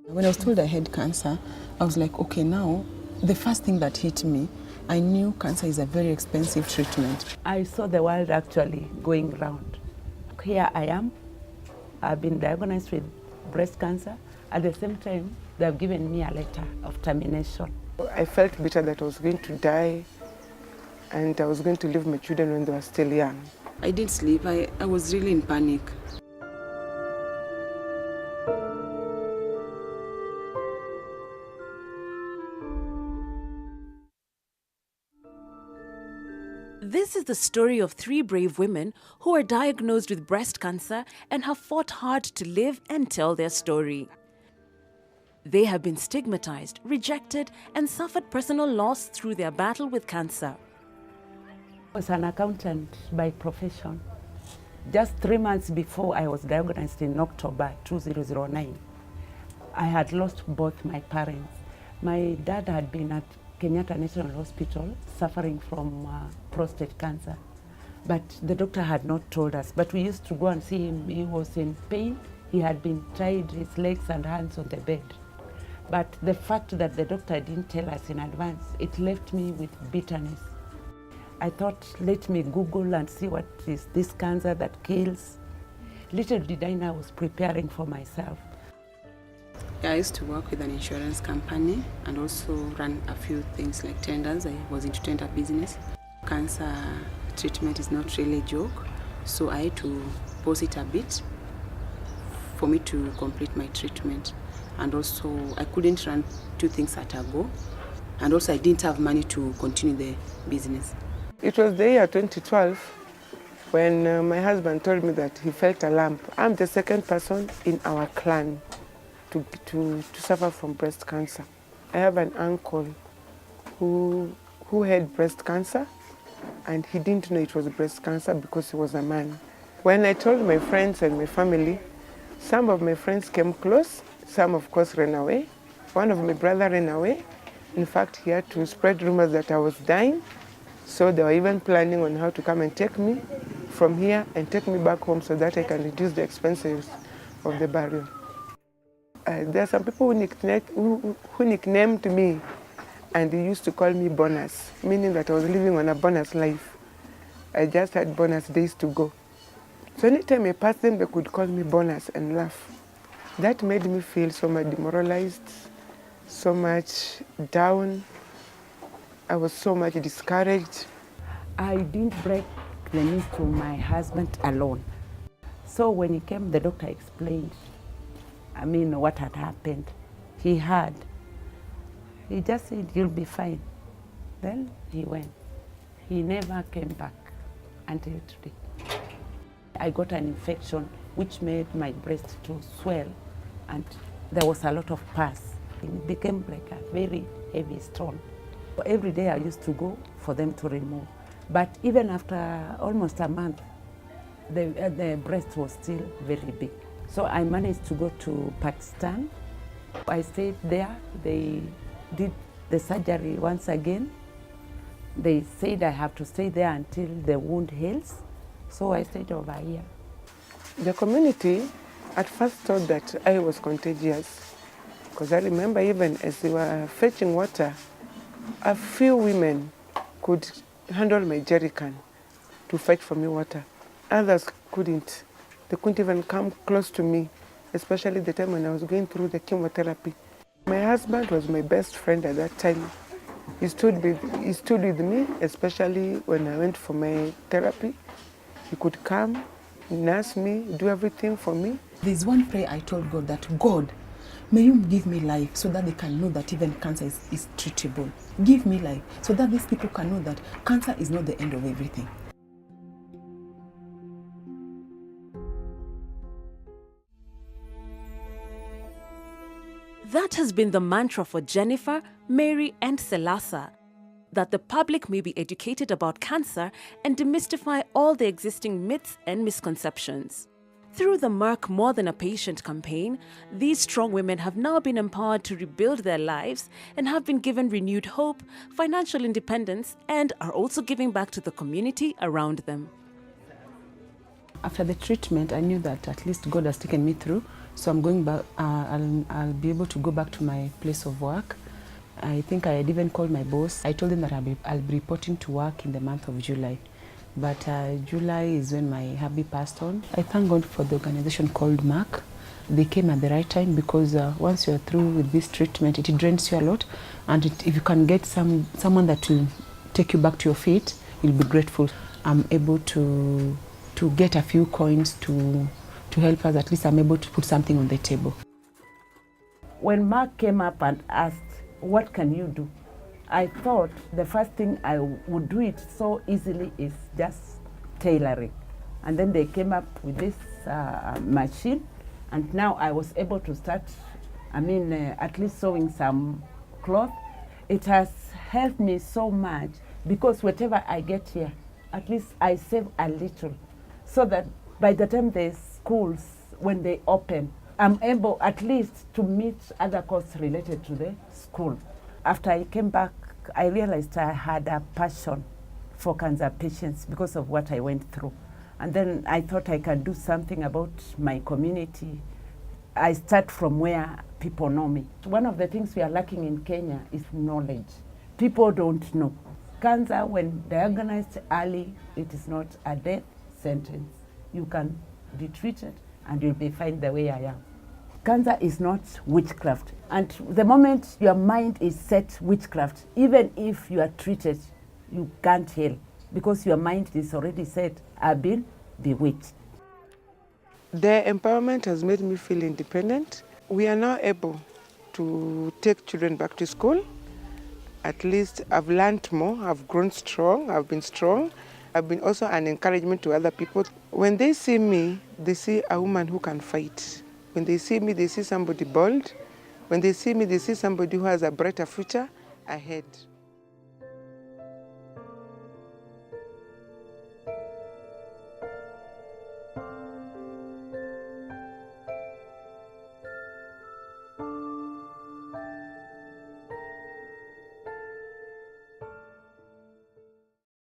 When I was told I had cancer, I was like, okay, now, the first thing that hit me, I knew cancer is a very expensive treatment. I saw the world actually going round. Here I am. I've been diagnosed with breast cancer. At the same time, they've given me a letter of termination. I felt bitter that I was going to die and I was going to leave my children when they were still young. I didn't sleep. I was really in panic. This is the story of 3 brave women who are diagnosed with breast cancer and have fought hard to live and tell their story. They have been stigmatized, rejected, and suffered personal loss through their battle with cancer. I was an accountant by profession. Just 3 months before I was diagnosed in October 2009, I had lost both my parents. My dad had been at Kenyatta National Hospital suffering from prostate cancer. But the doctor had not told us. But we used to go and see him. He was in pain. He had been tied his legs and hands on the bed. But the fact that the doctor didn't tell us in advance, it left me with bitterness. I thought, let me Google and see what is this cancer that kills. Little did I know I was preparing for myself. I used to work with an insurance company and also run a few things like tenders. I was into tender business. Cancer treatment is not really a joke, so I had to pause it a bit for me to complete my treatment. And also I couldn't run 2 things at a go. And also I didn't have money to continue the business. It was the year 2012 when my husband told me that he felt a lump. I'm the second person in our clan to suffer from breast cancer. I have an uncle who had breast cancer and he didn't know it was breast cancer because he was a man. When I told my friends and my family, some of my friends came close, some of course ran away. One of my brother ran away. In fact, he had to spread rumors that I was dying. So they were even planning on how to come and take me from here and take me back home so that I can reduce the expenses of the burial. There are some people who nicknamed me and they used to call me bonus, meaning that I was living on a bonus life. I just had bonus days to go. So anytime I passed them, they could call me bonus and laugh. That made me feel so much demoralized, so much down. I was so much discouraged. I didn't break the news to my husband alone. So when he came, the doctor explained, what had happened. He heard. He just said, you'll be fine. Then he went. He never came back until today. I got an infection which made my breast to swell and there was a lot of pus. It became like a very heavy stone. Every day I used to go for them to remove. But even after almost a month, the breast was still very big. So I managed to go to Pakistan. I stayed there. They did the surgery once again. They said I have to stay there until the wound heals. So I stayed over here. The community at first thought that I was contagious because I remember even as they were fetching water, a few women could handle my jerrycan to fetch for me water. Others couldn't. They couldn't even come close to me, especially the time when I was going through the chemotherapy. My husband was my best friend at that time. He stood with me, especially when I went for my therapy. He could come, nurse me, do everything for me. There's one prayer I told God that, God, may you give me life so that they can know that even cancer is treatable. Give me life so that these people can know that cancer is not the end of everything. That has been the mantra for Jennifer, Mary, and Selasa, that the public may be educated about cancer and demystify all the existing myths and misconceptions. Through the Merck More Than a Patient campaign, these strong women have now been empowered to rebuild their lives and have been given renewed hope, financial independence, and are also giving back to the community around them. After the treatment, I knew that at least God has taken me through So I'm going back, I'll be able to go back to my place of work. I think I had even called my boss. I told him that I'll be reporting to work in the month of July. But July is when my hubby passed on. I thank God for the organization called Merck. They came at the right time because once you're through with this treatment, it drains you a lot. And if you can get someone that will take you back to your feet, you'll be grateful. I'm able to get a few coins to help us. At least I'm able to put something on the table. When Mark came up and asked, what can you do? I thought the first thing I would do it so easily is just tailoring. And then they came up with this machine, and now I was able to start, at least sewing some cloth. It has helped me so much because whatever I get here, at least I save a little, so that by the time the schools, when they open, I'm able at least to meet other costs related to the school. After I came back, I realized I had a passion for cancer patients because of what I went through. And then I thought I could do something about my community. I start from where people know me. One of the things we are lacking in Kenya is knowledge. People don't know. Cancer, when diagnosed early, it is not a death sentence. You can be treated and you'll be fine the way I am. Cancer is not witchcraft. And the moment your mind is set witchcraft, even if you are treated, you can't heal because your mind is already set, I've been bewitched. Their empowerment has made me feel independent. We are now able to take children back to school. At least I've learned more, I've grown strong, I've been strong. I've been also an encouragement to other people. When they see me, they see a woman who can fight. When they see me, they see somebody bold. When they see me, they see somebody who has a brighter future ahead.